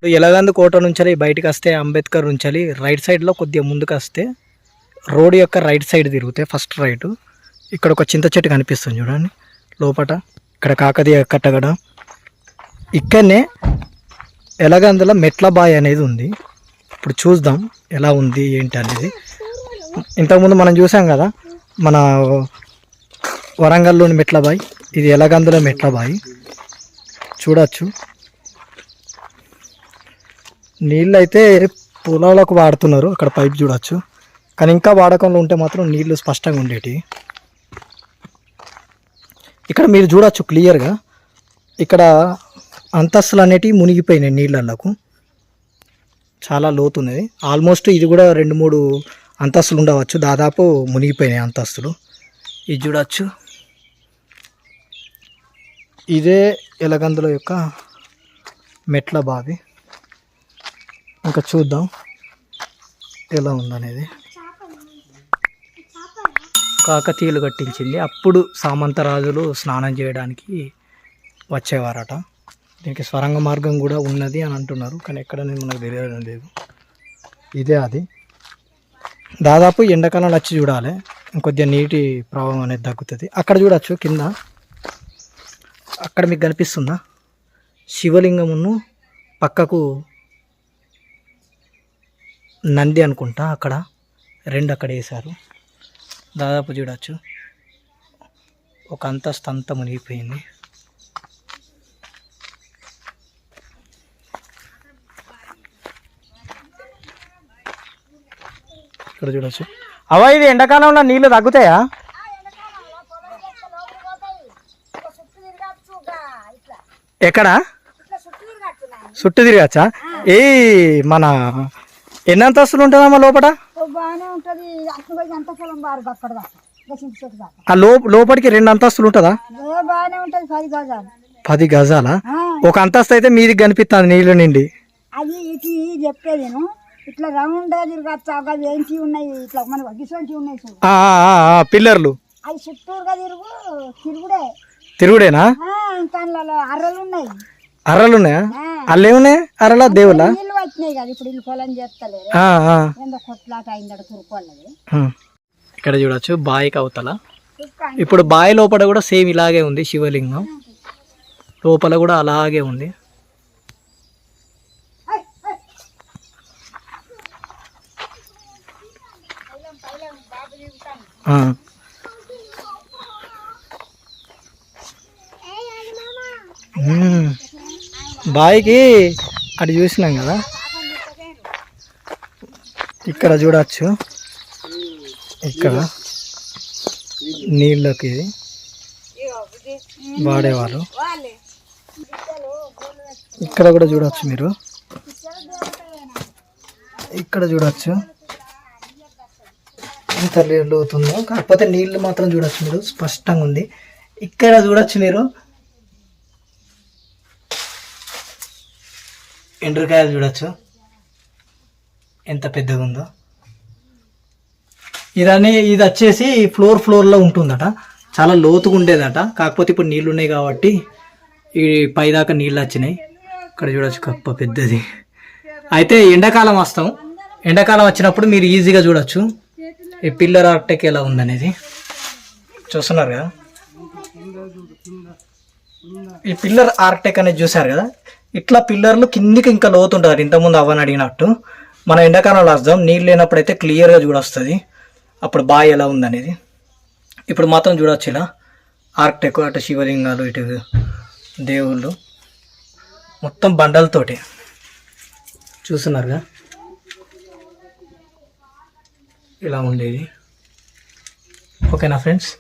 ఎలగందు కోట నుంచి బయటకు వస్తే అంబేద్కర్ నుంచి రైట్ సైడ్లో కొద్దిగా ముందుకు వస్తే రోడ్ యొక్క రైట్ సైడ్ తిరుగుతాయి. ఫస్ట్ రైట్ ఇక్కడ ఒక చింత చెట్టు కనిపిస్తుంది చూడండి లోపట. ఇక్కడ కాకతీయ కట్టగడ. ఇక్కడనే ఎలగందులో మెట్ల బాయ్ అనేది ఉంది. ఇప్పుడు చూద్దాం ఎలా ఉంది ఏంటి అనేది. ఇంతకుముందు మనం చూసాం కదా మన వరంగల్లోని మెట్ల బాయ్, ఇది ఎలగందులో మెట్ల బాయ్. చూడొచ్చు నీళ్ళు అయితే పొలాలకు వాడుతున్నారు. అక్కడ పైప్ చూడొచ్చు, కానీ ఇంకా వాడకంలో ఉంటే మాత్రం నీళ్లు స్పష్టంగా ఉండేటి. ఇక్కడ మీరు చూడొచ్చు క్లియర్గా ఇక్కడ అంతస్తులు అనేటివి మునిగిపోయినాయి నీళ్ళకు. చాలా లోతున్నది. ఆల్మోస్ట్ ఇది కూడా 2-3 అంతస్తులు ఉండవచ్చు, దాదాపు మునిగిపోయినాయి అంతస్తులు. ఇది చూడవచ్చు, ఇదే ఎలగందుల యొక్క మెట్ల బావి. ఇంకా చూద్దాం ఎలా ఉందనేది. కాకతీయులు కట్టించింది. అప్పుడు సామంతరాజులు స్నానం చేయడానికి వచ్చేవారట. దీనికి స్వరంగ మార్గం కూడా ఉన్నది అని అంటున్నారు, కానీ ఎక్కడనేది మనకు తెలియడం లేదు. ఇదే అది. దాదాపు ఎండాకాలంలో వచ్చి చూడాలి, కొద్దిగా నీటి ప్రవాహం అనేది తగ్గుతుంది. అక్కడ చూడవచ్చు కింద, అక్కడ మీకు కనిపిస్తుందా శివలింగమును పక్కకు నంది అనుకుంటా, అక్కడ 2 అక్కడ వేశారు. దాదాపు చూడవచ్చు ఒక అంతస్తు అంతా మునిగిపోయింది. ఇక్కడ చూడవచ్చు. అవా ఇది ఎండాకాలంలో నీళ్ళు తగ్గుతాయా? ఎక్కడ చుట్టూ తిరగచ్చా? ఏ మన ఎన్ని అంతస్తులు ఉంటుందమ్మా లోపల? లోపలికి 2 అంతస్తులు ఉంటుందా? 10 గజాలా? ఒక అంతస్తు అయితే మీదికి కనిపిస్తుంది నీళ్ళు నిండి. అది చెప్పేది ఇట్లా రౌండ్ ఏంటి ఉన్నాయి, ఇట్లా మన గిసంటి ఉన్నాయి పిల్లర్లు. అది చుట్టూరుగా తిరుగుడే. తిరుగుడేనా? ఇంకా అర్రలు ఉన్నాయి. అర్రలు ఉన్నాయా? అల్లేమున్నాయి అర్రలా? దేవుళ్ళ నీళ్ళు వచ్చినాయి కదా ఇప్పుడు, ఇల్లు పొలం చేస్తలేరు, కొట్లాట అయిందట తురుకోళ్ళది. ఇక్కడ చూడొచ్చు బాయికి అవతల. ఇప్పుడు బాయి లోపల కూడా సేమ్ ఇలాగే ఉంది శివలింగం, లోపల కూడా అలాగే ఉంది. బాయికి అటు చూసినాం కదా, ఇక్కడ చూడవచ్చు. ఇక్కడ నీళ్ళకి వాడేవాళ్ళు. ఇక్కడ కూడా చూడవచ్చు మీరు, ఇక్కడ చూడవచ్చు ఎంత లోతుందో. కాకపోతే నీళ్ళు మాత్రం చూడవచ్చు మీరు, స్పష్టంగా ఉంది. ఇక్కడ చూడవచ్చు మీరు ఎండ్రకాయలు చూడవచ్చు ఎంత పెద్దగా ఉందో. ఇది వచ్చేసి ఫ్లోర్లో ఉంటుందట, చాలా లోతుగా ఉండేదట. కాకపోతే ఇప్పుడు నీళ్ళు ఉన్నాయి కాబట్టి ఈ పైదాకా నీళ్ళు వచ్చినాయి. ఇక్కడ చూడవచ్చు కప్ప పెద్దది. అయితే ఎండాకాలం వస్తాం, ఎండాకాలం వచ్చినప్పుడు మీరు ఈజీగా చూడొచ్చు ఈ పిల్లర్ ఆర్టెక్ ఎలా ఉందనేది. చూస్తున్నారు కదా, ఈ పిల్లర్ ఆర్టెక్ అనేది చూసారు కదా. ఇట్లా పిల్లర్లు కిందికి ఇంకా లోతుంటారు. ఇంతకుముందు అవని అడిగినట్టు మనం ఎండాకాలంలో వస్తాం, నీళ్ళు లేనప్పుడు అయితే క్లియర్గా చూడొస్తుంది అప్పుడు బావి ఎలా ఉందనేది. ఇప్పుడు మాత్రం చూడవచ్చు ఇలా ఆర్టెక్, అటు శివలింగాలు, ఇటు దేవుళ్ళు, మొత్తం బండలతోటి చూస్తున్నారుగా ఇలా ఉండేది. ఓకేనా ఫ్రెండ్స్?